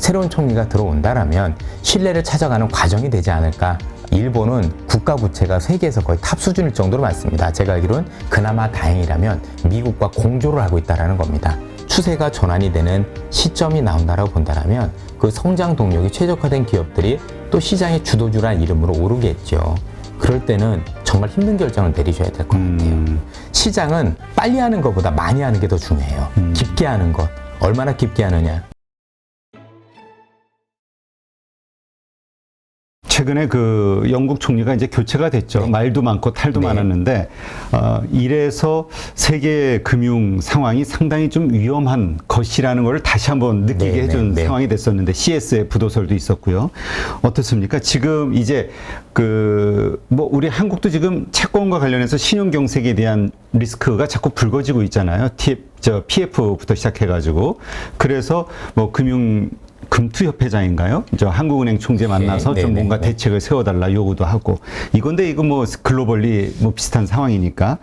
새로운 총리가 들어온다라면 신뢰를 찾아가는 과정이 되지 않을까. 일본은 국가 부채가 세계에서 거의 탑 수준일 정도로 많습니다. 제가 알기로는 그나마 다행이라면 미국과 공조를 하고 있다는 겁니다. 추세가 전환이 되는 시점이 나온다라고 본다면 그 성장 동력이 최적화된 기업들이 또 시장의 주도주라는 이름으로 오르겠죠. 그럴 때는 정말 힘든 결정을 내리셔야 될 것 같아요. 시장은 빨리 하는 것보다 많이 하는 게 더 중요해요. 깊게 하는 것. 얼마나 깊게 하느냐. 최근에 그 영국 총리가 이제 교체가 됐죠. 네. 말도 많고 탈도 네. 많았는데 이래서 세계 금융 상황이 상당히 좀 위험한 것이라는 걸 다시 한번 느끼게 네, 해준 네, 네. 상황이 됐었는데 CSF 도설도 있었고요. 어떻습니까? 지금 이제 그 뭐 우리 한국도 지금 채권과 관련해서 신용 경색에 대한 리스크가 자꾸 불거지고 있잖아요. PF부터 시작해가지고 그래서 뭐 금투협회장인가요? 저 한국은행 총재 만나서 좀 뭔가 대책을 세워달라 요구도 하고 이건데 이거 뭐 글로벌리 뭐 비슷한 상황이니까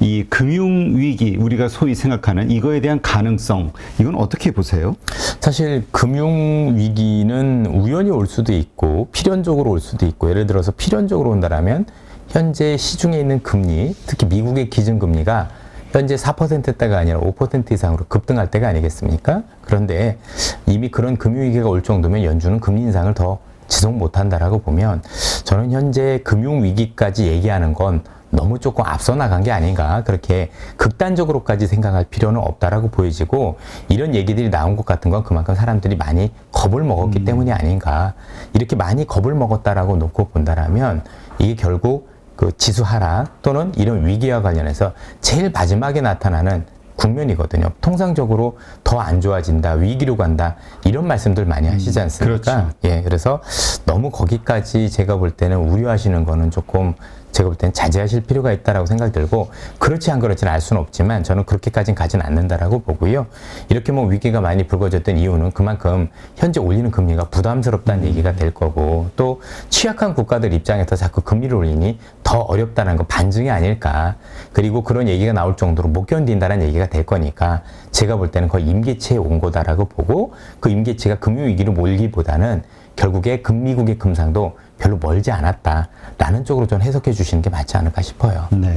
이 금융 위기 우리가 소위 생각하는 이거에 대한 가능성 이건 어떻게 보세요? 사실 금융 위기는 우연히 올 수도 있고 필연적으로 올 수도 있고 예를 들어서 필연적으로 온다라면 현재 시중에 있는 금리 특히 미국의 기준금리가 현재 4%대가 아니라 5% 이상으로 급등할 때가 아니겠습니까? 그런데 이미 그런 금융위기가 올 정도면 연준은 금리 인상을 더 지속 못한다라고 보면 저는 현재 금융위기까지 얘기하는 건 너무 조금 앞서 나간 게 아닌가 그렇게 극단적으로까지 생각할 필요는 없다라고 보여지고 이런 얘기들이 나온 것 같은 건 그만큼 사람들이 많이 겁을 먹었기 때문이 아닌가 이렇게 많이 겁을 먹었다라고 놓고 본다라면 이게 결국 그 지수 하락 또는 이런 위기와 관련해서 제일 마지막에 나타나는 국면이거든요. 통상적으로 더 안 좋아진다, 위기로 간다 이런 말씀들 많이 하시지 않습니까? 그렇죠. 예, 그래서 너무 거기까지 제가 볼 때는 우려하시는 거는 조금 제가 볼 때는 자제하실 필요가 있다라고 생각이 들고 그렇지 안 그렇지는 알 수는 없지만 저는 그렇게까지는 가지는 않는다라고 보고요. 이렇게 뭐 위기가 많이 불거졌던 이유는 그만큼 현재 올리는 금리가 부담스럽다는 얘기가 될 거고 또 취약한 국가들 입장에서 자꾸 금리를 올리니 더 어렵다는 건 반증이 아닐까. 그리고 그런 얘기가 나올 정도로 못 견딘다는 얘기가 될 거니까 제가 볼 때는 거의 임계치에 온 거다라고 보고 그 임계치가 금융위기로 몰기보다는 결국에 금미국의 금상도 별로 멀지 않았다라는 쪽으로 좀 해석해 주시는 게 맞지 않을까 싶어요. 네.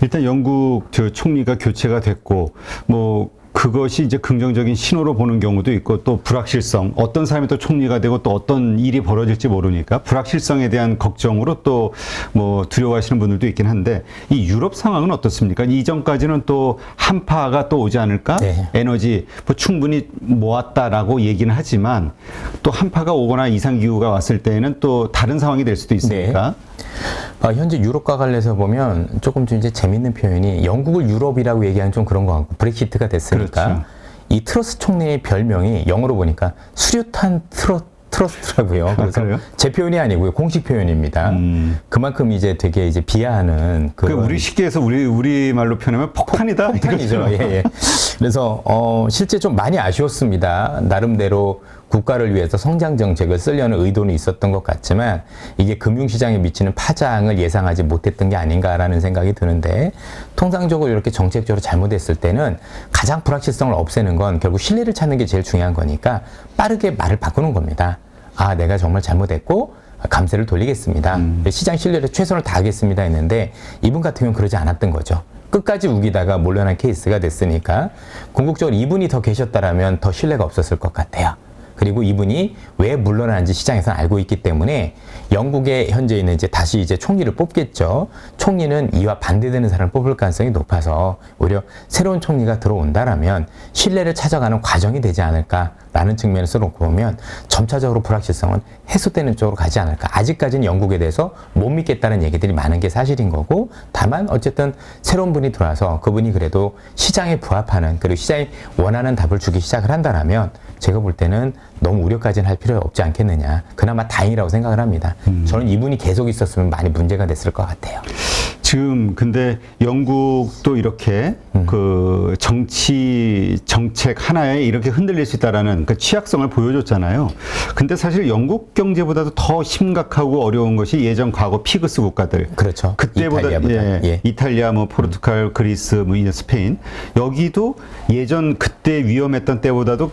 일단 영국 저 총리가 교체가 됐고 뭐 그것이 이제 긍정적인 신호로 보는 경우도 있고 또 불확실성 어떤 사람이 또 총리가 되고 또 어떤 일이 벌어질지 모르니까 불확실성에 대한 걱정으로 또 뭐 두려워하시는 분들도 있긴 한데 이 유럽 상황은 어떻습니까? 이전까지는 또 한파가 또 오지 않을까? 네. 에너지 뭐 충분히 모았다라고 얘기는 하지만 또 한파가 오거나 이상기후가 왔을 때에는 또 다른 상황이 될 수도 있으니까 현재 유럽과 관련해서 보면 조금 좀 이제 재밌는 표현이 영국을 유럽이라고 얘기하는 좀 그런 것 같고 브렉시트가 됐으니까 그렇죠. 이 트러스 총리의 별명이 영어로 보니까 수류탄 트러스트라고요. 그래서 그래요? 제 표현이 아니고요. 공식 표현입니다. 그만큼 이제 되게 이제 비하하는 그 우리 쉽게 해서 우리 말로 표현하면 폭탄이다. 폭탄이죠. 예, 예. 그래서 실제 좀 많이 아쉬웠습니다. 나름대로 국가를 위해서 성장 정책을 쓰려는 의도는 있었던 것 같지만 이게 금융시장에 미치는 파장을 예상하지 못했던 게 아닌가라는 생각이 드는데 통상적으로 이렇게 정책적으로 잘못했을 때는 가장 불확실성을 없애는 건 결국 신뢰를 찾는 게 제일 중요한 거니까 빠르게 말을 바꾸는 겁니다. 아, 내가 정말 잘못했고 감세를 돌리겠습니다. 시장 신뢰를 최선을 다하겠습니다 했는데 이분 같은 경우는 그러지 않았던 거죠. 끝까지 우기다가 몰려난 케이스가 됐으니까 궁극적으로 이분이 더 계셨다라면 더 신뢰가 없었을 것 같아요. 그리고 이분이 왜 물러나는지 시장에서는 알고 있기 때문에 영국에 현재 있는 이제 다시 이제 총리를 뽑겠죠. 총리는 이와 반대되는 사람을 뽑을 가능성이 높아서 오히려 새로운 총리가 들어온다라면 신뢰를 찾아가는 과정이 되지 않을까라는 측면에서 놓고 보면 점차적으로 불확실성은 해소되는 쪽으로 가지 않을까. 아직까지는 영국에 대해서 못 믿겠다는 얘기들이 많은 게 사실인 거고 다만 어쨌든 새로운 분이 들어와서 그분이 그래도 시장에 부합하는 그리고 시장이 원하는 답을 주기 시작을 한다라면 제가 볼 때는 너무 우려까지는 할 필요 없지 않겠느냐. 그나마 다행이라고 생각을 합니다. 저는 이분이 계속 있었으면 많이 문제가 됐을 것 같아요. 지금 근데 영국도 이렇게 그 정치 정책 하나에 이렇게 흔들릴 수 있다라는 그 취약성을 보여줬잖아요. 근데 사실 영국 경제보다도 더 심각하고 어려운 것이 예전 과거 피그스 국가들. 그렇죠. 그때보다 이탈리아보다. 예. 이탈리아, 뭐 포르투갈, 그리스, 뭐 이제 스페인 여기도 예전 그때 위험했던 때보다도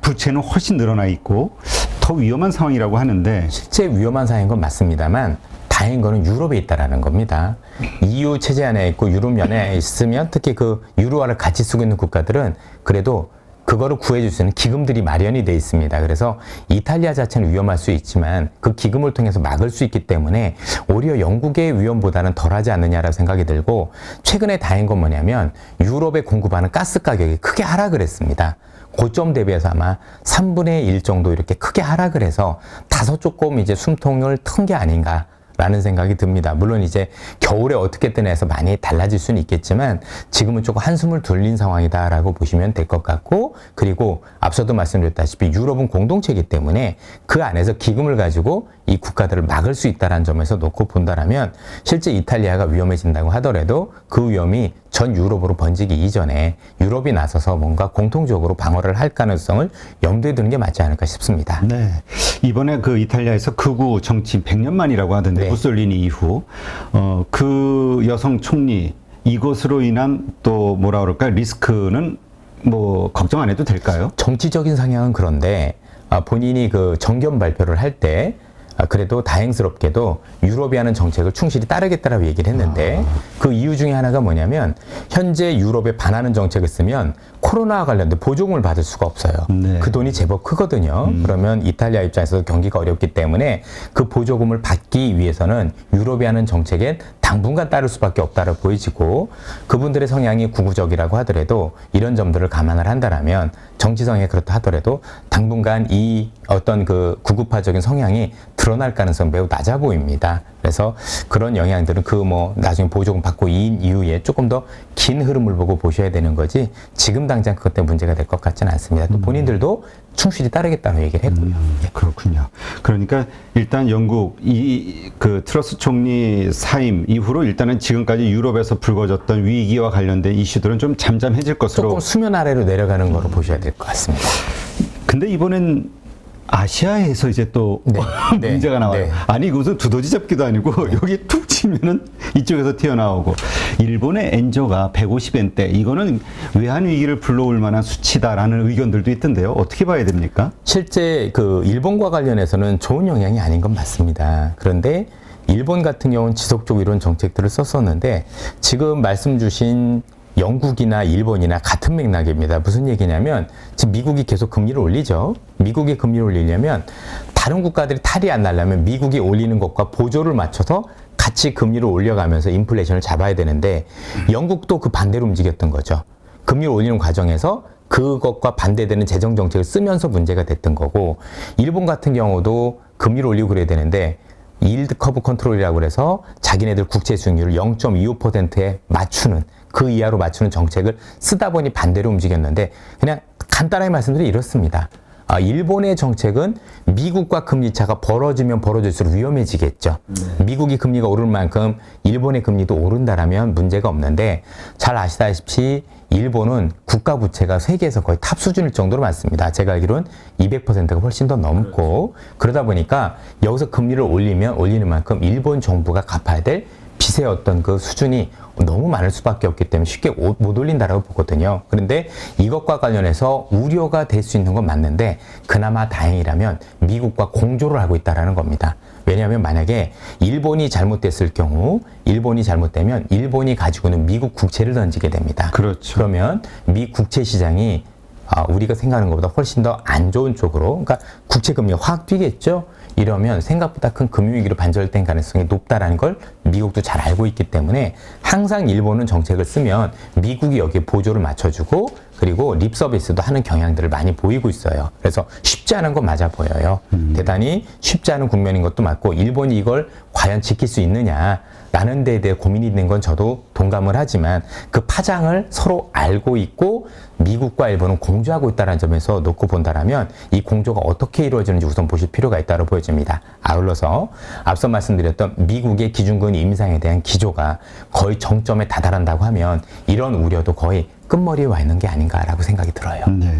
부채는 훨씬 늘어나 있고 더 위험한 상황이라고 하는데 실제 위험한 상황인 건 맞습니다만 다행인 거는 유럽에 있다라는 겁니다. EU 체제 안에 있고 유럽연에 있으면 특히 그 유로화를 같이 쓰고 있는 국가들은 그래도 그거를 구해줄 수 있는 기금들이 마련이 돼 있습니다. 그래서 이탈리아 자체는 위험할 수 있지만 그 기금을 통해서 막을 수 있기 때문에 오히려 영국의 위험보다는 덜하지 않느냐라고 생각이 들고 최근에 다행인 건 뭐냐면 유럽에 공급하는 가스 가격이 크게 하락을 했습니다. 고점 대비해서 아마 3분의 1 정도 이렇게 크게 하락을 해서 다소 조금 이제 숨통을 튼 게 아닌가 라는 생각이 듭니다. 물론 이제 겨울에 어떻게든 해서 많이 달라질 수는 있겠지만 지금은 조금 한숨을 돌린 상황이다라고 보시면 될 것 같고 그리고 앞서도 말씀드렸다시피 유럽은 공동체이기 때문에 그 안에서 기금을 가지고 이 국가들을 막을 수 있다는 점에서 놓고 본다라면 실제 이탈리아가 위험해진다고 하더라도 그 위험이 전 유럽으로 번지기 이전에 유럽이 나서서 뭔가 공통적으로 방어를 할 가능성을 염두에 두는 게 맞지 않을까 싶습니다. 네. 이번에 그 이탈리아에서 극우 정치인 100년 만이라고 하던데 네. 무솔리니 이후 그 여성 총리 이것으로 인한 또 뭐라 그럴까 리스크는 뭐 걱정 안 해도 될까요? 정치적인 성향은 그런데 본인이 그 정견 발표를 할 때 그래도 다행스럽게도 유럽이 하는 정책을 충실히 따르겠다라고 얘기를 했는데 그 이유 중에 하나가 뭐냐면 현재 유럽에 반하는 정책을 쓰면 코로나와 관련된 보조금을 받을 수가 없어요. 네. 그 돈이 제법 크거든요. 그러면 이탈리아 입장에서도 경기가 어렵기 때문에 그 보조금을 받기 위해서는 유럽이 하는 정책에 당분간 따를 수밖에 없다고 보여지고 그분들의 성향이 구구적이라고 하더라도 이런 점들을 감안을 한다라면 정치성에 그렇다 하더라도 당분간 이 어떤 그 구구파적인 성향이 드러날 가능성 매우 낮아 보입니다. 그래서 그런 영향들은 그 뭐 나중에 보조금 받고 이후에 조금 더 긴 흐름을 보고 보셔야 되는 거지 지금 당장 그것 때문에 문제가 될 것 같지는 않습니다. 또 본인들도 충실히 따르겠다고 얘기를 했고요. 그렇군요. 그러니까 일단 영국 그 트러스 총리 사임 이후로 일단은 지금까지 유럽에서 불거졌던 위기와 관련된 이슈들은 좀 잠잠해질 것으로 조금 수면 아래로 내려가는 거로 보셔야 될 것 같습니다. 근데 이번엔 아시아에서 이제 또 네. 문제가 나와요. 네. 아니 무슨 두더지 잡기도 아니고 여기 툭 치면은 이쪽에서 튀어나오고 일본의 엔저가 150엔대 이거는 외환 위기를 불러올 만한 수치다라는 의견들도 있던데요. 어떻게 봐야 됩니까? 실제 그 일본과 관련해서는 좋은 영향이 아닌 건 맞습니다. 그런데 일본 같은 경우는 지속적으로 이런 정책들을 썼었는데 지금 말씀 주신 영국이나 일본이나 같은 맥락입니다. 무슨 얘기냐면 지금 미국이 계속 금리를 올리죠. 미국이 금리를 올리려면 다른 국가들이 탈이 안 나려면 미국이 올리는 것과 보조를 맞춰서 같이 금리를 올려가면서 인플레이션을 잡아야 되는데 영국도 그 반대로 움직였던 거죠. 금리를 올리는 과정에서 그것과 반대되는 재정 정책을 쓰면서 문제가 됐던 거고 일본 같은 경우도 금리를 올리고 그래야 되는데 일드 커브 컨트롤이라고 그래서 자기네들 국채 수익률을 0.25%에 맞추는 그 이하로 맞추는 정책을 쓰다 보니 반대로 움직였는데 그냥 간단하게 말씀드리면 이렇습니다. 일본의 정책은 미국과 금리 차가 벌어지면 벌어질수록 위험해지겠죠. 미국이 금리가 오를 만큼 일본의 금리도 오른다라면 문제가 없는데 잘 아시다시피 일본은 국가 부채가 세계에서 거의 탑 수준일 정도로 많습니다. 제가 알기로는 200%가 훨씬 더 넘고 그러다 보니까 여기서 금리를 올리는 만큼 일본 정부가 갚아야 될 빚의 어떤 그 수준이 너무 많을 수밖에 없기 때문에 쉽게 못 올린다라고 보거든요. 그런데 이것과 관련해서 우려가 될 수 있는 건 맞는데 그나마 다행이라면 미국과 공조를 하고 있다는 겁니다. 왜냐하면 만약에 일본이 잘못됐을 경우 일본이 잘못되면 일본이 가지고 있는 미국 국채를 던지게 됩니다. 그렇죠. 그러면 미 국채 시장이 우리가 생각하는 것보다 훨씬 더 안 좋은 쪽으로 그러니까 국채 금리가 확 뛰겠죠. 이러면 생각보다 큰 금융위기로 반전될 가능성이 높다라는 걸 미국도 잘 알고 있기 때문에 항상 일본은 정책을 쓰면 미국이 여기에 보조를 맞춰주고 그리고 립 서비스도 하는 경향들을 많이 보이고 있어요. 그래서 쉽지 않은 건 맞아 보여요. 대단히 쉽지 않은 국면인 것도 맞고 일본이 이걸 과연 지킬 수 있느냐라는 데에 대해 고민이 있는 건 저도 동감을 하지만 그 파장을 서로 알고 있고 미국과 일본은 공조하고 있다는 점에서 놓고 본다라면 이 공조가 어떻게 이루어지는지 우선 보실 필요가 있다고 보여집니다. 아울러서 앞서 말씀드렸던 미국의 기준금리 인상에 대한 기조가 거의 정점에 다다른다고 하면 이런 우려도 거의 끝머리에 와 있는 게 아닌가라고 생각이 들어요. 네.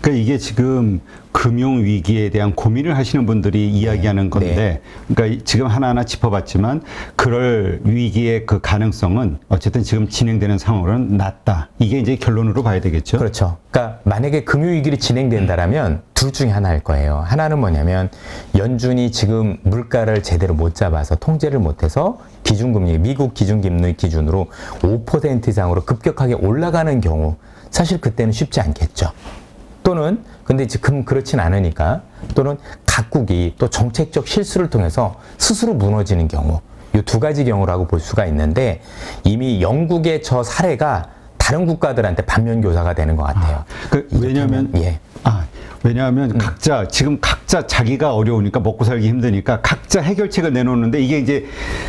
그러니까 이게 지금 금융 위기에 대한 고민을 하시는 분들이 이야기하는 건데, 그러니까 지금 하나하나 짚어봤지만 그럴 위기의 그 가능성은 어쨌든 지금 진행되는 상황으로는 낮다. 이게 이제 결론으로 봐야 되겠죠. 그렇죠. 그러니까 만약에 금융위기를 진행된다라면 둘 중에 하나일 거예요. 하나는 뭐냐면 연준이 지금 물가를 제대로 못 잡아서 통제를 못해서 기준금리, 미국 기준금리 기준으로 5% 이상으로 급격하게 올라가는 경우 사실 그때는 쉽지 않겠죠. 또는 근데 지금 그렇진 않으니까 또는 각국이 또 정책적 실수를 통해서 스스로 무너지는 경우 이 두 가지 경우라고 볼 수가 있는데 이미 영국의 저 사례가 다른 국가들한테 반면교사가 되는 것 같아요. 왜냐하면 왜냐하면 각자 자기가 어려우니까 먹고 살기 힘드니까 각자 해결책을 내놓는데 이게 이제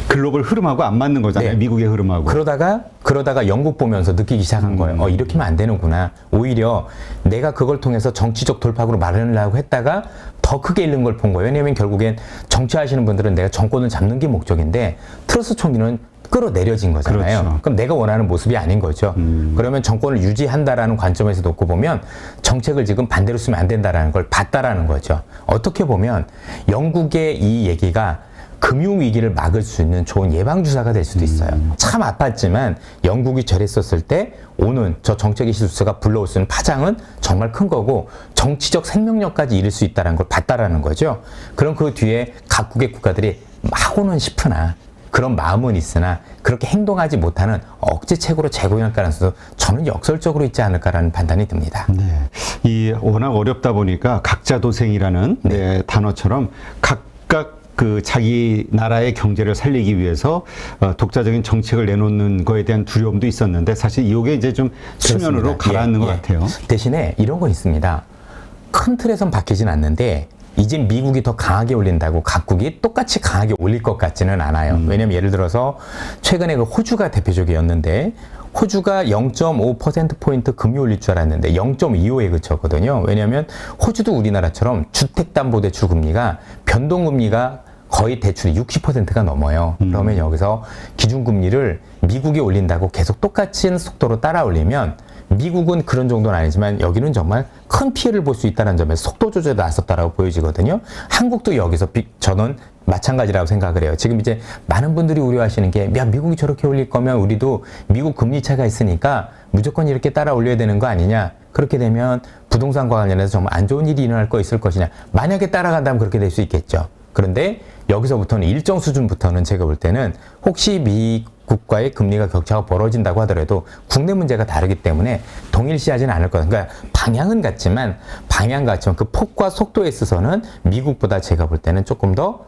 글로벌 흐름하고 안 맞는 거잖아요. 네. 미국의 흐름하고. 그러다가 영국 보면서 느끼기 시작한 거예요. 이렇게 하면 안 되는구나. 오히려 내가 그걸 통해서 정치적 돌파구로 마련하려고 했다가 더 크게 잃는 걸 본 거예요. 왜냐하면 결국엔 정치하시는 분들은 내가 정권을 잡는 게 목적인데 트러스 총리는 끌어내려진 거잖아요. 그렇죠. 그럼 내가 원하는 모습이 아닌 거죠. 그러면 정권을 유지한다라는 관점에서 놓고 보면 정책을 지금 반대로 쓰면 안 된다라는 걸 봤다라는 거죠. 어떻게 보면 영국의 이 얘기가 금융위기를 막을 수 있는 좋은 예방주사가 될 수도 있어요. 참 아팠지만 영국이 저랬었을 때 오는 저 정책의 실수가 불러올 수 있는 파장은 정말 큰 거고 정치적 생명력까지 잃을 수 있다는 걸 봤다라는 거죠. 그럼 그 뒤에 각국의 국가들이 하고는 싶으나 그런 마음은 있으나 그렇게 행동하지 못하는 억지책으로 재고할 가능성도 저는 역설적으로 있지 않을까라는 판단이 듭니다. 네. 이 워낙 어렵다 보니까 각자 도생이라는 단어처럼 각각 그 자기 나라의 경제를 살리기 위해서 독자적인 정책을 내놓는 거에 대한 두려움도 있었는데 사실 이게 이제 좀 수면으로 가라앉는 것 같아요. 대신에 이런 건 있습니다. 큰 틀에선 바뀌진 않는데 이제 미국이 더 강하게 올린다고 각국이 똑같이 강하게 올릴 것 같지는 않아요. 왜냐면 예를 들어서 최근에 그 호주가 대표적이었는데 호주가 0.5%포인트 금리 올릴 줄 알았는데 0.25에 그쳤거든요. 왜냐하면 호주도 우리나라처럼 주택담보대출 금리가 변동금리가 거의 대출이 60%가 넘어요. 그러면 여기서 기준금리를 미국이 올린다고 계속 똑같은 속도로 따라 올리면 미국은 그런 정도는 아니지만 여기는 정말 큰 피해를 볼 수 있다는 점에서 속도 조절에 나섰다라고 보여지거든요. 한국도 여기서 저는 마찬가지라고 생각을 해요. 지금 이제 많은 분들이 우려하시는 게, 야, 미국이 저렇게 올릴 거면 우리도 미국 금리 차가 있으니까 무조건 이렇게 따라 올려야 되는 거 아니냐. 그렇게 되면 부동산과 관련해서 정말 안 좋은 일이 일어날 거 있을 것이냐. 만약에 따라간다면 그렇게 될 수 있겠죠. 그런데 여기서부터는 일정 수준부터는 제가 볼 때는 혹시 미국과의 금리가 격차가 벌어진다고 하더라도 국내 문제가 다르기 때문에 동일시하지는 않을 거다. 그러니까 방향은 같지만 그 폭과 속도에 있어서는 미국보다 제가 볼 때는 조금 더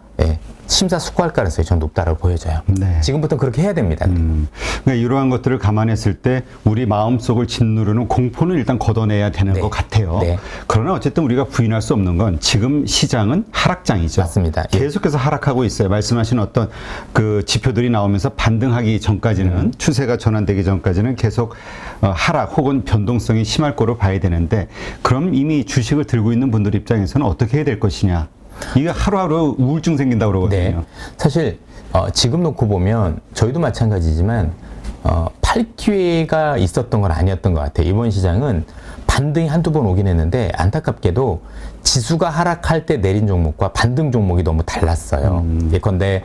심사숙고할 가능성이 좀 높다고 보여져요. 네. 지금부터 그렇게 해야 됩니다. 그러니까 이러한 것들을 감안했을 때 우리 마음속을 짓누르는 공포는 일단 걷어내야 되는 것 같아요. 네. 그러나 어쨌든 우리가 부인할 수 없는 건 지금 시장은 하락장이죠. 맞습니다. 계속해서 하락하고 있어요. 말씀하신 어떤 그 지표들이 나오면서 반등하기 전까지는 추세가 전환되기 전까지는 계속 하락 혹은 변동성이 심할 거로 봐야 되는데 그럼 이미 주식을 들고 있는 분들 입장에서는 어떻게 해야 될 것이냐. 이게 하루하루 우울증 생긴다고 그러거든요. 네. 사실 지금 놓고 보면 저희도 마찬가지지만 팔 기회가 있었던 건 아니었던 것 같아요. 이번 시장은 반등이 한두 번 오긴 했는데 안타깝게도 지수가 하락할 때 내린 종목과 반등 종목이 너무 달랐어요. 예컨대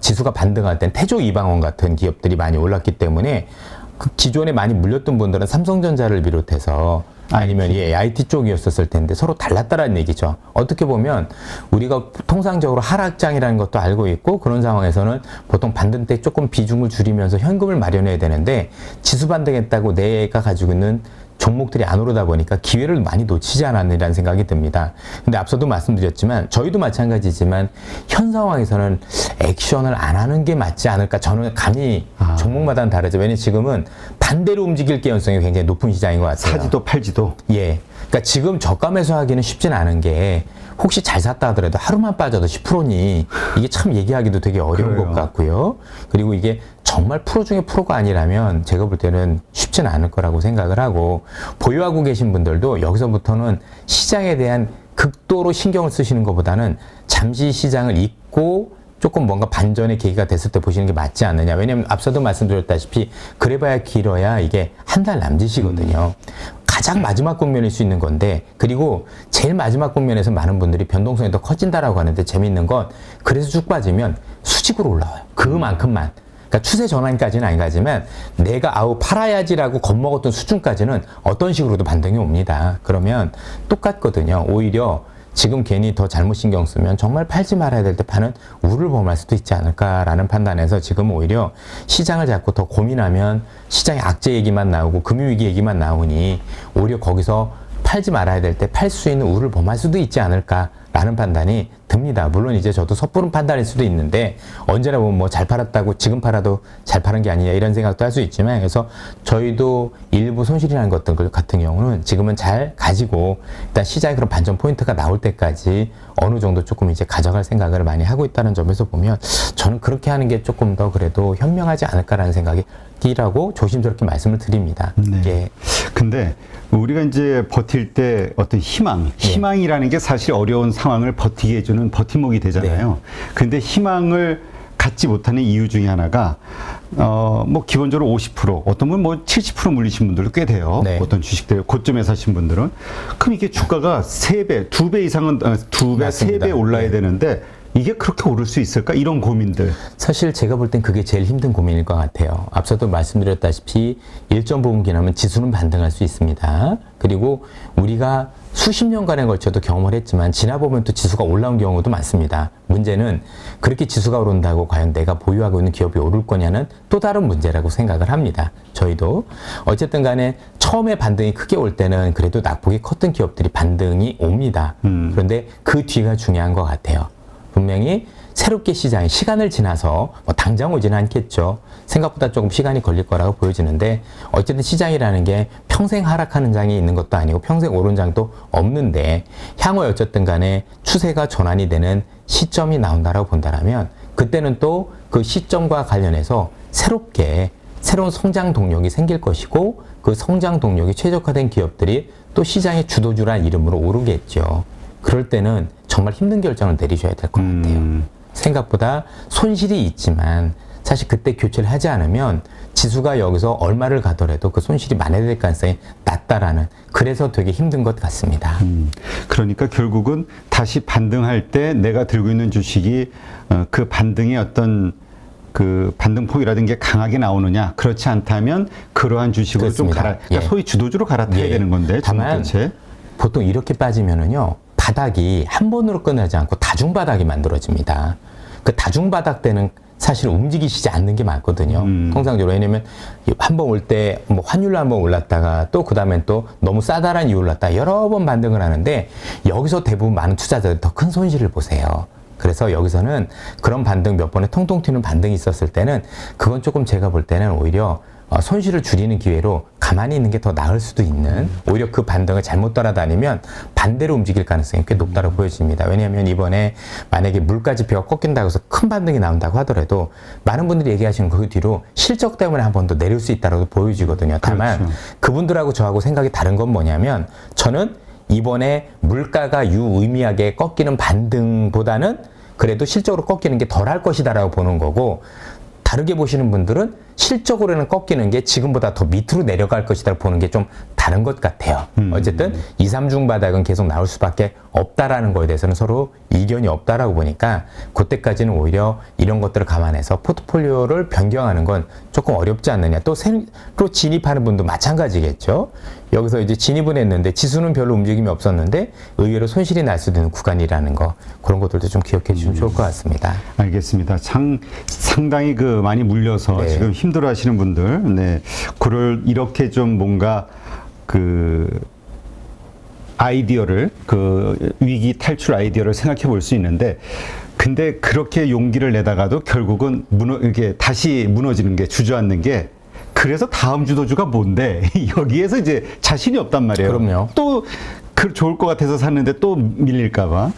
지수가 반등할 땐 태조 이방원 같은 기업들이 많이 올랐기 때문에 그 기존에 많이 물렸던 분들은 삼성전자를 비롯해서 아니면 IT 쪽이었었을 텐데 서로 달랐다라는 얘기죠. 어떻게 보면 우리가 통상적으로 하락장이라는 것도 알고 있고 그런 상황에서는 보통 반등 때 조금 비중을 줄이면서 현금을 마련해야 되는데 지수 반등했다고 내가 가지고 있는 종목들이 안 오르다 보니까 기회를 많이 놓치지 않았느라는 생각이 듭니다. 근데 앞서도 말씀드렸지만 저희도 마찬가지지만 현 상황에서는 액션을 안 하는 게 맞지 않을까 저는 감히 종목마다는 다르죠. 왜냐하면 지금은 반대로 움직일 개연성이 굉장히 높은 시장인 것 같아요. 사지도 팔지도. 예. 그러니까 지금 저가 매수하기는 쉽진 않은 게 혹시 잘 샀다 하더라도 하루만 빠져도 10%니 이게 참 얘기하기도 되게 어려운 그래요. 것 같고요. 그리고 이게 정말 프로 중에 프로가 아니라면 제가 볼 때는 쉽지는 않을 거라고 생각을 하고 보유하고 계신 분들도 여기서부터는 시장에 대한 극도로 신경을 쓰시는 것보다는 잠시 시장을 잊고 조금 뭔가 반전의 계기가 됐을 때 보시는 게 맞지 않느냐. 왜냐하면 앞서도 말씀드렸다시피 그래봐야 길어야 이게 한 달 남짓이거든요. 가장 마지막 국면일 수 있는 건데 그리고 제일 마지막 국면에서 많은 분들이 변동성이 더 커진다라고 하는데 재밌는 건 그래서 쭉 빠지면 수직으로 올라와요. 그만큼만. 그러니까 추세 전환까지는 아니지만 내가 아우 팔아야지라고 겁먹었던 수준까지는 어떤 식으로도 반등이 옵니다. 그러면 똑같거든요. 오히려 지금 괜히 더 잘못 신경 쓰면 정말 팔지 말아야 될 때 파는 우를 범할 수도 있지 않을까라는 판단에서 지금 오히려 시장을 자꾸 더 고민하면 시장의 악재 얘기만 나오고 금융위기 얘기만 나오니 오히려 거기서 팔지 말아야 될 때 팔 수 있는 우를 범할 수도 있지 않을까라는 판단이 듭니다. 물론 이제 저도 섣부른 판단일 수도 있는데 언제나 보면 뭐 잘 팔았다고 지금 팔아도 잘 파는 게 아니냐 이런 생각도 할 수 있지만 그래서 저희도 일부 손실이 난 것들 같은 경우는 지금은 잘 가지고 일단 시장에 그런 반전 포인트가 나올 때까지 어느 정도 조금 이제 가져갈 생각을 많이 하고 있다는 점에서 보면 저는 그렇게 하는 게 조금 더 그래도 현명하지 않을까라는 생각이 라고 조심스럽게 말씀을 드립니다. 네. 예. 근데 우리가 이제 버틸 때 어떤 희망이라는 게 사실 어려운 상황을 버티게 해주는 버팀목이 되잖아요. 근데 희망을 갖지 못하는 이유 중에 하나가 뭐 기본적으로 50% 어떤 분 뭐 70% 물리신 분들도 꽤 돼요. 네. 어떤 주식들 고점에 사신 분들은 그럼 이게 주가가 3배, 2배 이상은 2배, 맞습니다. 3배 올라야 네. 되는데 이게 그렇게 오를 수 있을까? 이런 고민들. 사실 제가 볼 땐 그게 제일 힘든 고민일 것 같아요. 앞서도 말씀드렸다시피 일정 부분 기나면 지수는 반등할 수 있습니다. 그리고 우리가 수십 년간에 걸쳐도 경험을 했지만 지나보면 또 지수가 올라온 경우도 많습니다. 문제는 그렇게 지수가 오른다고 과연 내가 보유하고 있는 기업이 오를 거냐는 또 다른 문제라고 생각을 합니다. 저희도. 어쨌든 간에 처음에 반등이 크게 올 때는 그래도 낙폭이 컸던 기업들이 반등이 옵니다. 그런데 그 뒤가 중요한 것 같아요. 분명히 새롭게 시장이 시간을 지나서 뭐 당장 오지는 않겠죠. 생각보다 조금 시간이 걸릴 거라고 보여지는데 어쨌든 시장이라는 게 평생 하락하는 장이 있는 것도 아니고 평생 오른 장도 없는데 향후에 어쨌든 간에 추세가 전환이 되는 시점이 나온다라고 본다라면 그때는 또 그 시점과 관련해서 새로운 성장 동력이 생길 것이고 그 성장 동력이 최적화된 기업들이 또 시장의 주도주란 이름으로 오르겠죠. 그럴 때는 정말 힘든 결정을 내리셔야 될 것 같아요. 생각보다 손실이 있지만 사실 그때 교체를 하지 않으면 지수가 여기서 얼마를 가더라도 그 손실이 만회될 가능성이 낮다라는 그래서 되게 힘든 것 같습니다. 그러니까 결국은 다시 반등할 때 내가 들고 있는 주식이 그 반등의 어떤 그 반등폭이라든가 강하게 나오느냐 그렇지 않다면 그러한 주식으로 그렇습니다. 좀 그러니까 예. 소위 주도주로 갈아타야 예. 되는 건데 다만 교체. 보통 이렇게 빠지면은요 바닥이 한 번으로 끝나지 않고 다중바닥이 만들어집니다. 그 다중바닥 때는 사실 움직이시지 않는 게 많거든요. 통상적으로. 왜냐면 한 번 올 때 뭐 환율로 한 번 올랐다가 또 그 다음엔 또 너무 싸다란 이유 올랐다 여러 번 반등을 하는데 여기서 대부분 많은 투자자들이 더 큰 손실을 보세요. 그래서 여기서는 그런 반등 몇 번에 통통 튀는 반등이 있었을 때는 그건 조금 제가 볼 때는 오히려 손실을 줄이는 기회로 가만히 있는 게 더 나을 수도 있는 오히려 그 반등을 잘못 따라다니면 반대로 움직일 가능성이 꽤 높다고 보여집니다. 왜냐하면 이번에 만약에 물가 지표가 꺾인다고 해서 큰 반등이 나온다고 하더라도 많은 분들이 얘기하시는 그 뒤로 실적 때문에 한 번 더 내릴 수 있다고 보여지거든요. 다만 그렇죠. 그분들하고 저하고 생각이 다른 건 뭐냐면 저는 이번에 물가가 유의미하게 꺾이는 반등보다는 그래도 실적으로 꺾이는 게 덜할 것이다라고 보는 거고 다르게 보시는 분들은 실적으로는 꺾이는 게 지금보다 더 밑으로 내려갈 것이다 보는 게 좀 다른 것 같아요. 어쨌든 2, 3중 바닥은 계속 나올 수밖에 없다라는 거에 대해서는 서로 이견이 없다라고 보니까 그때까지는 오히려 이런 것들을 감안해서 포트폴리오를 변경하는 건 조금 어렵지 않느냐. 또 새로 진입하는 분도 마찬가지겠죠. 여기서 이제 진입은 했는데 지수는 별로 움직임이 없었는데 의외로 손실이 날 수도 있는 구간이라는 거 그런 것들도 좀 기억해 주시면 좋을 것 같습니다. 알겠습니다. 상당히 그 많이 물려서 네. 지금 힘들어하시는 분들, 네, 그걸 이렇게 좀 뭔가 그 아이디어를 그 위기 탈출 아이디어를 생각해 볼 수 있는데 근데 그렇게 용기를 내다가도 결국은 이렇게 다시 무너지는 게 주저앉는 게 그래서 다음 주도주가 뭔데 여기에서 이제 자신이 없단 말이에요. 그럼요. 또 좋을 것 같아서 샀는데 또 밀릴까봐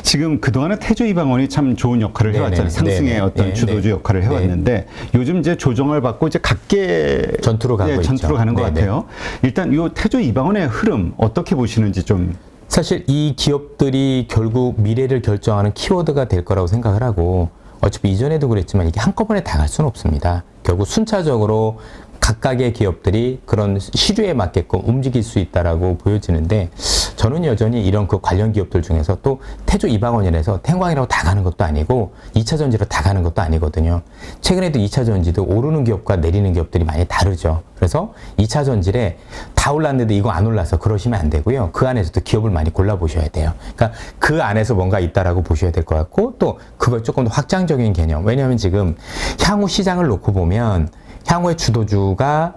지금 그동안은 태조 이방원이 참 좋은 역할을 네네. 해왔잖아요. 상승의 네네. 어떤 네. 주도주 네. 역할을 해왔는데 요즘 이제 조정을 받고 이제 각계 전투로 가고 있죠. 전투로 가는 것 네네. 같아요. 일단 이 태조 이방원의 흐름 어떻게 보시는지 좀. 사실 이 기업들이 결국 미래를 결정하는 키워드가 될 거라고 생각을 하고 어차피 이전에도 그랬지만 이게 한꺼번에 다 갈 수는 없습니다. 결국 순차적으로 각각의 기업들이 그런 시류에 맞게끔 움직일 수 있다라고 보여지는데 저는 여전히 이런 그 관련 기업들 중에서 또 태조 이방원이라서 태광이라고 다 가는 것도 아니고 2차 전지로 다 가는 것도 아니거든요. 최근에도 2차 전지도 오르는 기업과 내리는 기업들이 많이 다르죠. 그래서 2차 전지에 다 올랐는데 이거 안 올라서 그러시면 안 되고요. 그 안에서도 기업을 많이 골라보셔야 돼요. 그러니까 그 안에서 뭔가 있다라고 보셔야 될 것 같고 또 그걸 조금 더 확장적인 개념. 왜냐하면 지금 향후 시장을 놓고 보면 향후의 주도주가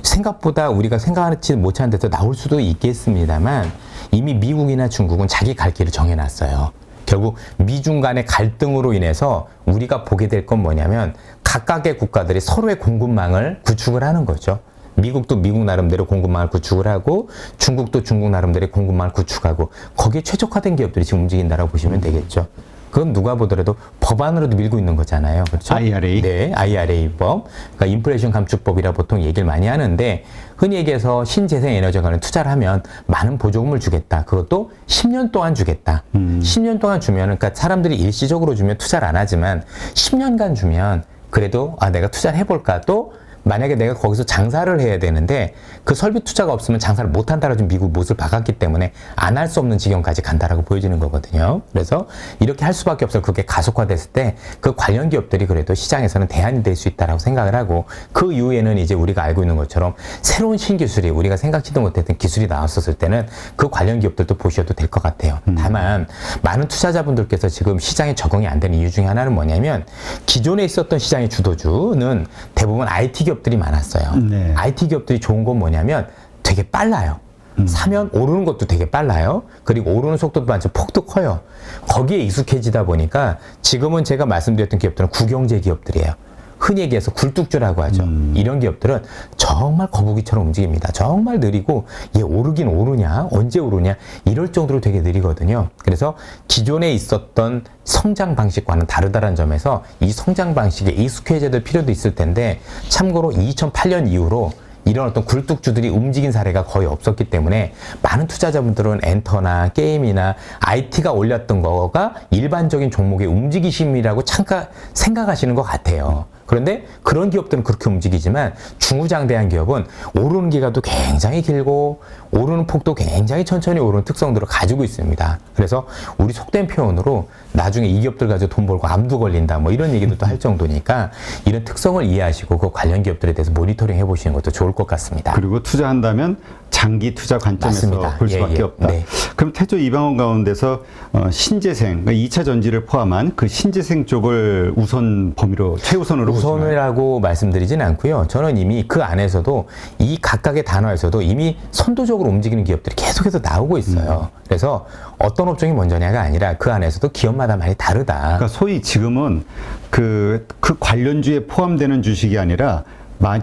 생각보다 우리가 생각하지 못한 데서 나올 수도 있겠습니다만 이미 미국이나 중국은 자기 갈 길을 정해놨어요. 결국 미중 간의 갈등으로 인해서 우리가 보게 될 건 뭐냐면 각각의 국가들이 서로의 공급망을 구축을 하는 거죠. 미국도 미국 나름대로 공급망을 구축을 하고 중국도 중국 나름대로 공급망을 구축하고 거기에 최적화된 기업들이 지금 움직인다라고 보시면 되겠죠. 그건 누가 보더라도 법안으로도 밀고 있는 거잖아요. 그렇죠? IRA. 네, IRA법. 그러니까 인플레이션 감축법이라 보통 얘기를 많이 하는데 흔히 얘기해서 신재생 에너지에 관한 투자를 하면 많은 보조금을 주겠다. 그것도 10년 동안 주겠다. 10년 동안 주면 그러니까 사람들이 일시적으로 주면 투자를 안 하지만 10년간 주면 그래도 내가 투자를 해볼까 또 만약에 내가 거기서 장사를 해야 되는데 그 설비 투자가 없으면 장사를 못 한다라고 지금 미국 못을 박았기 때문에 안 할 수 없는 지경까지 간다라고 보여지는 거거든요. 그래서 이렇게 할 수밖에 없어요. 그게 가속화됐을 때 그 관련 기업들이 그래도 시장에서는 대안이 될 수 있다라고 생각을 하고 그 이후에는 이제 우리가 알고 있는 것처럼 새로운 신기술이 우리가 생각지도 못했던 기술이 나왔었을 때는 그 관련 기업들도 보셔도 될 것 같아요. 다만 많은 투자자분들께서 지금 시장에 적응이 안 되는 이유 중에 하나는 뭐냐면 기존에 있었던 시장의 주도주는 대부분 IT 기업들이 많았어요. 네. IT 기업들이 좋은 건 뭐냐면 되게 빨라요. 사면 오르는 것도 되게 빨라요. 그리고 오르는 속도도 많죠. 폭도 커요. 거기에 익숙해지다 보니까 지금은 제가 말씀드렸던 기업들은 구경제 기업들이에요. 흔히 얘기해서 굴뚝주라고 하죠. 이런 기업들은 정말 거북이처럼 움직입니다. 정말 느리고 얘 오르긴 오르냐? 언제 오르냐? 이럴 정도로 되게 느리거든요. 그래서 기존에 있었던 성장 방식과는 다르다는 점에서 이 성장 방식에 익숙해져야 될 필요도 있을 텐데 참고로 2008년 이후로 이런 어떤 굴뚝주들이 움직인 사례가 거의 없었기 때문에 많은 투자자분들은 엔터나 게임이나 IT가 올렸던 거가 일반적인 종목의 움직이심이라고 잠깐 생각하시는 것 같아요. 그런데 그런 기업들은 그렇게 움직이지만 중후장대한 기업은 오르는 기간도 굉장히 길고 오르는 폭도 굉장히 천천히 오르는 특성들을 가지고 있습니다. 그래서 우리 속된 표현으로 나중에 이 기업들 가지고 돈 벌고 암도 걸린다 뭐 이런 얘기도 또 할 정도니까 이런 특성을 이해하시고 그 관련 기업들에 대해서 모니터링 해보시는 것도 좋을 것 같습니다. 그리고 투자한다면 장기 투자 관점에서 맞습니다. 볼 수밖에 예, 예. 없다. 네. 그럼 태조 이방원 가운데서 신재생, 그러니까 2차 전지를 포함한 그 신재생 쪽을 우선 범위로 최우선으로 보시나요? 우선이라고 말씀드리진 않고요. 저는 이미 그 안에서도 이 각각의 단어에서도 이미 선도적으로 움직이는 기업들이 계속해서 나오고 있어요. 그래서 어떤 업종이 먼저냐가 아니라 그 안에서도 기업마다 많이 다르다. 그러니까 소위 지금은 그 관련주에 포함되는 주식이 아니라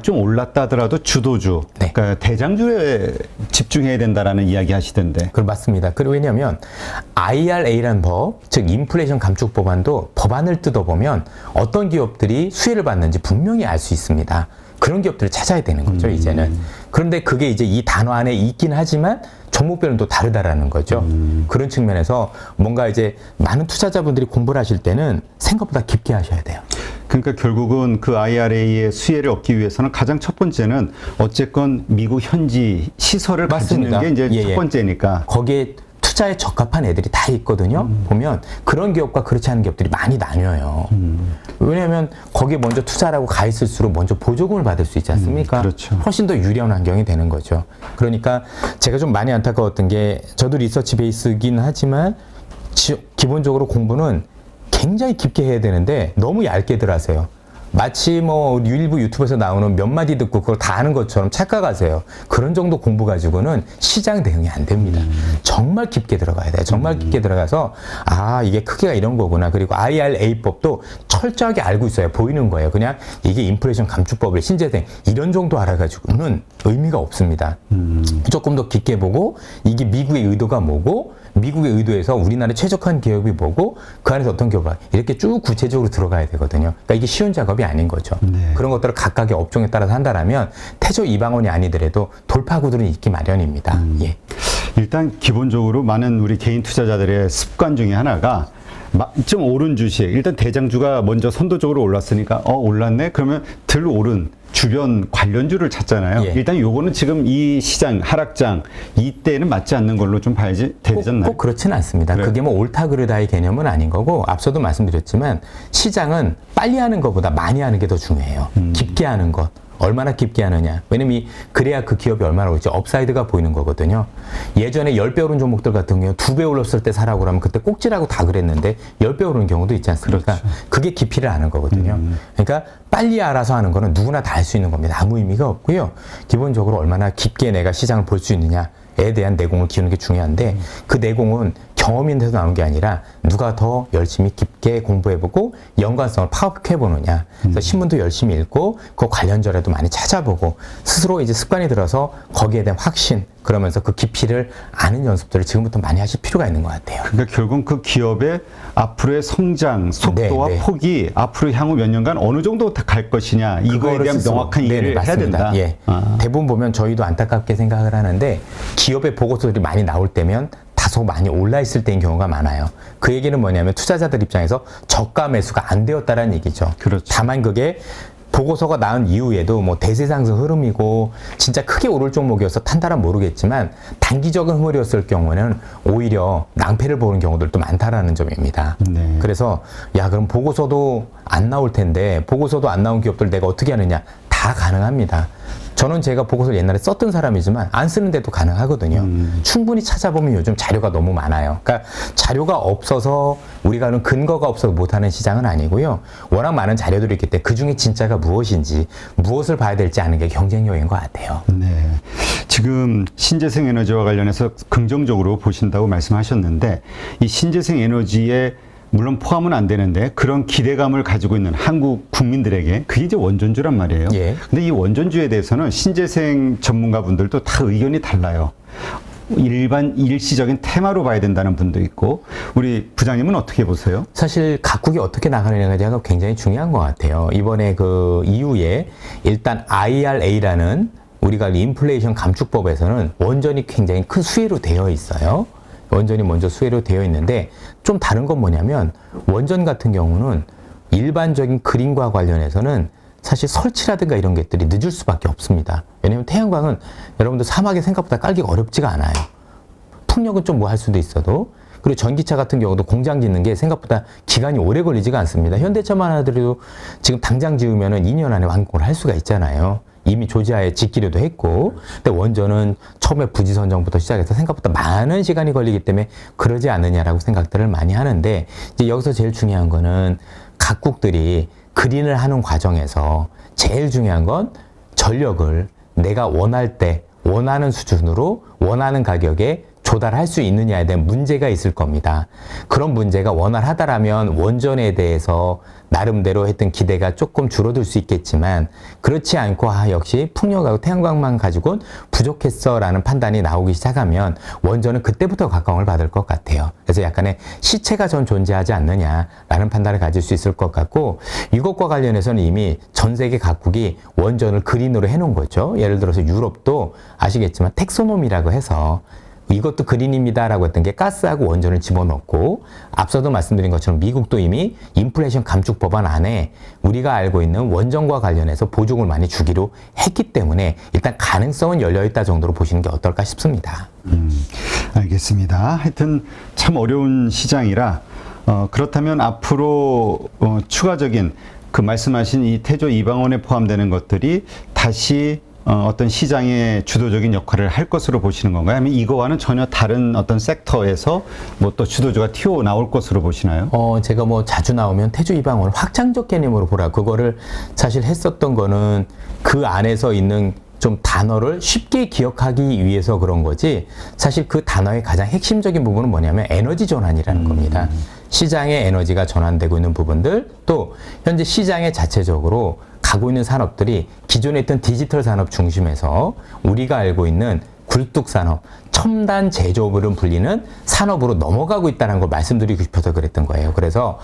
좀 올랐다 하더라도 주도주, 네. 그러니까 대장주에 집중해야 된다라는 이야기 하시던데. 그럼 맞습니다. 그리고 왜냐하면 IRA라는 법, 즉 인플레이션 감축 법안도 법안을 뜯어보면 어떤 기업들이 수혜를 받는지 분명히 알 수 있습니다. 그런 기업들을 찾아야 되는 거죠, 이제는. 그런데 그게 이제 이 단어 안에 있긴 하지만 종목별은 또 다르다라는 거죠. 그런 측면에서 뭔가 이제 많은 투자자분들이 공부를 하실 때는 생각보다 깊게 하셔야 돼요. 그러니까 결국은 그 IRA의 수혜를 얻기 위해서는 가장 첫 번째는 어쨌건 미국 현지 시설을 맞습니다. 가지는 게 이제 예, 첫 예. 번째니까. 거기에 투자에 적합한 애들이 다 있거든요. 보면 그런 기업과 그렇지 않은 기업들이 많이 나뉘어요. 왜냐하면 거기에 먼저 투자라고 가 있을수록 먼저 보조금을 받을 수 있지 않습니까? 그렇죠. 훨씬 더 유리한 환경이 되는 거죠. 그러니까 제가 좀 많이 안타까웠던 게 저도 리서치 베이스긴 하지만 기본적으로 공부는 굉장히 깊게 해야 되는데 너무 얇게들 하세요. 마치 뭐 일부 유튜브에서 나오는 몇 마디 듣고 그걸 다 아는 것처럼 착각하세요. 그런 정도 공부 가지고는 시장 대응이 안 됩니다. 정말 깊게 들어가야 돼요. 정말 깊게 들어가서 아 이게 크기가 이런 거구나. 그리고 IRA법도 철저하게 알고 있어야 보이는 거예요. 그냥 이게 인플레이션 감축법을 신재생 이런 정도 알아가지고는 의미가 없습니다. 조금 더 깊게 보고 이게 미국의 의도가 뭐고 미국의 의도에서 우리나라에 최적화한 기업이 뭐고 그 안에서 어떤 기업을 이렇게 쭉 구체적으로 들어가야 되거든요. 그러니까 이게 쉬운 작업이 아닌 거죠. 네. 그런 것들을 각각의 업종에 따라서 한다라면 태조 이방원이 아니더라도 돌파구들은 있기 마련입니다. 예. 일단 기본적으로 많은 우리 개인 투자자들의 습관 중에 하나가 좀 오른 주식, 일단 대장주가 먼저 선도적으로 올랐으니까 올랐네? 그러면 들 오른 주변 관련주를 찾잖아요. 예. 일단 요거는 지금 이 시장 하락장 이때는 맞지 않는 걸로 좀 봐야지 되지 않나요? 꼭 그렇지는 않습니다. 그래요? 그게 뭐 옳다 그르다의 개념은 아닌 거고 앞서도 말씀드렸지만 시장은 빨리 하는 것보다 많이 하는 게 더 중요해요. 깊게 하는 것. 얼마나 깊게 하느냐. 왜냐면 그래야 그 기업이 얼마나 오르지 업사이드가 보이는 거거든요. 예전에 10배 오른 종목들 같은 경우 2배 올랐을 때 사라고 그러면 그때 꼭지라고 다 그랬는데 10배 오르는 경우도 있지 않습니까? 그렇죠. 그게 깊이를 아는 거거든요. 그러니까 빨리 알아서 하는 거는 누구나 다 할 수 있는 겁니다. 아무 의미가 없고요. 기본적으로 얼마나 깊게 내가 시장을 볼 수 있느냐에 대한 내공을 키우는 게 중요한데 그 내공은 경험인데서 나온 게 아니라 누가 더 열심히 깊게 공부해보고 연관성을 파악해보느냐. 그래서 신문도 열심히 읽고 그 관련자료도 많이 찾아보고 스스로 이제 습관이 들어서 거기에 대한 확신 그러면서 그 깊이를 아는 연습들을 지금부터 많이 하실 필요가 있는 것 같아요. 그러니까 결국은 그 기업의 앞으로의 성장 속도와 네, 네. 폭이 앞으로 향후 몇 년간 어느 정도 갈 것이냐 이거에 그거를 대한 스스로. 명확한 이해를 네네, 해야 맞습니다. 된다. 예. 아. 대부분 보면 저희도 안타깝게 생각을 하는데 기업의 보고서들이 많이 나올 때면 다소 많이 올라 있을 때인 경우가 많아요. 그 얘기는 뭐냐면 투자자들 입장에서 저가 매수가 안 되었다라는 얘기죠. 그렇죠. 다만 그게 보고서가 나온 이후에도 뭐 대세 상승 흐름이고 진짜 크게 오를 종목이어서 탄다란 모르겠지만 단기적인 흐름이었을 경우에는 오히려 낭패를 보는 경우들도 많다라는 점입니다. 네. 그래서 야 그럼 보고서도 안 나올 텐데 보고서도 안 나온 기업들 내가 어떻게 하느냐 다 가능합니다. 저는 제가 보고서를 옛날에 썼던 사람이지만 안 쓰는데도 가능하거든요. 충분히 찾아보면 요즘 자료가 너무 많아요. 그러니까 자료가 없어서 우리가 하는 근거가 없어서 못하는 시장은 아니고요. 워낙 많은 자료들이 있기 때문에 그중에 진짜가 무엇인지 무엇을 봐야 될지 아는 게 경쟁력인 것 같아요. 네. 지금 신재생 에너지와 관련해서 긍정적으로 보신다고 말씀하셨는데 이 신재생 에너지에 물론 포함은 안 되는데 그런 기대감을 가지고 있는 한국 국민들에게 그게 이제 원전주란 말이에요. 예. 근데 이 원전주에 대해서는 신재생 전문가분들도 다 의견이 달라요. 일시적인 테마로 봐야 된다는 분도 있고 우리 부장님은 어떻게 보세요? 사실 각국이 어떻게 나가느냐가 굉장히 중요한 것 같아요. 이번에 그 이후에 일단 IRA라는 우리가 인플레이션 감축법에서는 원전이 굉장히 큰 수혜로 되어 있어요. 원전이 먼저 수혜로 되어 있는데 좀 다른 건 뭐냐면 원전 같은 경우는 일반적인 그린과 관련해서는 사실 설치라든가 이런 것들이 늦을 수밖에 없습니다. 왜냐하면 태양광은 여러분들 사막에 생각보다 깔기가 어렵지가 않아요. 풍력은 좀 뭐 할 수도 있어도 그리고 전기차 같은 경우도 공장 짓는 게 생각보다 기간이 오래 걸리지가 않습니다. 현대차만 하더라도 지금 당장 지으면은 2년 안에 완공을 할 수가 있잖아요. 이미 조지아에 짓기로도 했고, 근데 원전은 처음에 부지 선정부터 시작해서 생각보다 많은 시간이 걸리기 때문에 그러지 않느냐라고 생각들을 많이 하는데, 이제 여기서 제일 중요한 거는 각국들이 그린을 하는 과정에서 제일 중요한 건 전력을 내가 원할 때 원하는 수준으로 원하는 가격에 조달할 수 있느냐에 대한 문제가 있을 겁니다. 그런 문제가 원활하다라면 원전에 대해서 나름대로 했던 기대가 조금 줄어들 수 있겠지만 그렇지 않고 역시 풍력하고 태양광만 가지고는 부족했어라는 판단이 나오기 시작하면 원전은 그때부터 각광을 받을 것 같아요. 그래서 약간의 시체가 전 존재하지 않느냐라는 판단을 가질 수 있을 것 같고 이것과 관련해서는 이미 전 세계 각국이 원전을 그린으로 해놓은 거죠. 예를 들어서 유럽도 아시겠지만 텍소노미라고 해서 이것도 그린입니다라고 했던 게 가스하고 원전을 집어넣고 앞서도 말씀드린 것처럼 미국도 이미 인플레이션 감축 법안 안에 우리가 알고 있는 원전과 관련해서 보조금을 많이 주기로 했기 때문에 일단 가능성은 열려있다 정도로 보시는 게 어떨까 싶습니다. 알겠습니다. 하여튼 참 어려운 시장이라 그렇다면 앞으로 추가적인 그 말씀하신 이 태조 이방원에 포함되는 것들이 다시 어떤 시장의 주도적인 역할을 할 것으로 보시는 건가요? 아니면 이거와는 전혀 다른 어떤 섹터에서 뭐 또 주도주가 튀어나올 것으로 보시나요? 제가 뭐 자주 나오면 태조 이방원을 확장적 개념으로 보라. 그거를 사실 했었던 거는 그 안에서 있는 좀 단어를 쉽게 기억하기 위해서 그런 거지, 사실 그 단어의 가장 핵심적인 부분은 뭐냐면 에너지 전환이라는 겁니다. 시장의 에너지가 전환되고 있는 부분들, 또 현재 시장의 자체적으로 가고 있는 산업들이 기존에 있던 디지털 산업 중심에서 우리가 알고 있는 굴뚝 산업, 첨단 제조업으로 불리는 산업으로 넘어가고 있다는 걸 말씀드리고 싶어서 그랬던 거예요. 그래서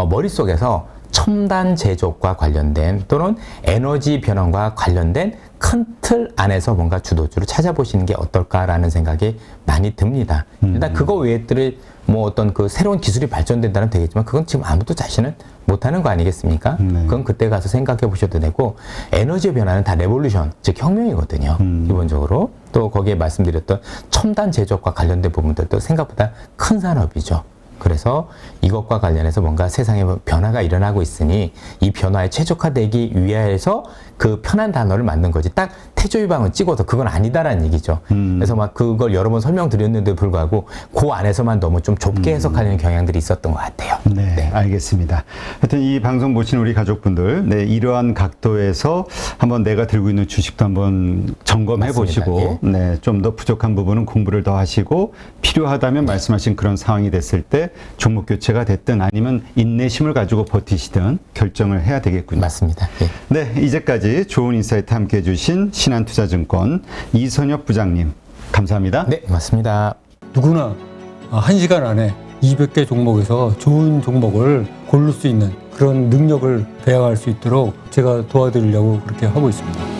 머릿속에서 첨단 제조업과 관련된 또는 에너지 변환과 관련된 큰 틀 안에서 뭔가 주도주를 찾아보시는 게 어떨까라는 생각이 많이 듭니다. 일단 그거 외에들을 뭐 어떤 그 새로운 기술이 발전된다면 되겠지만 그건 지금 아무도 자신은 못하는 거 아니겠습니까? 그건 그때 가서 생각해 보셔도 되고, 에너지의 변화는 다 레볼루션, 즉 혁명이거든요. 기본적으로. 또 거기에 말씀드렸던 첨단 제조업과 관련된 부분들도 생각보다 큰 산업이죠. 그래서 이것과 관련해서 뭔가 세상에 변화가 일어나고 있으니 이 변화에 최적화되기 위해서 그 편한 단어를 만든 거지, 딱 태조유방은 찍어서 그건 아니다라는 얘기죠. 그래서 막 그걸 여러 번 설명드렸는데도 불구하고 그 안에서만 너무 좀 좁게 해석하려는 경향들이 있었던 것 같아요. 네, 알겠습니다. 하여튼 이 방송 보시는 우리 가족분들, 네, 이러한 각도에서 한번 내가 들고 있는 주식도 한번 점검해 맞습니다. 보시고, 예. 네, 좀 더 부족한 부분은 공부를 더 하시고, 필요하다면 말씀하신 그런 상황이 됐을 때 종목 교체가 됐든 아니면 인내심을 가지고 버티시든 결정을 해야 되겠군요. 맞습니다. 예. 네, 이제까지 좋은 인사이트 함께 해주신 신한투자증권 이선엽 부장님, 감사합니다. 네, 맞습니다. 누구나 1시간 안에 200개 종목에서 좋은 종목을 고를 수 있는 그런 능력을 배양할 수 있도록 제가 도와드리려고 그렇게 하고 있습니다.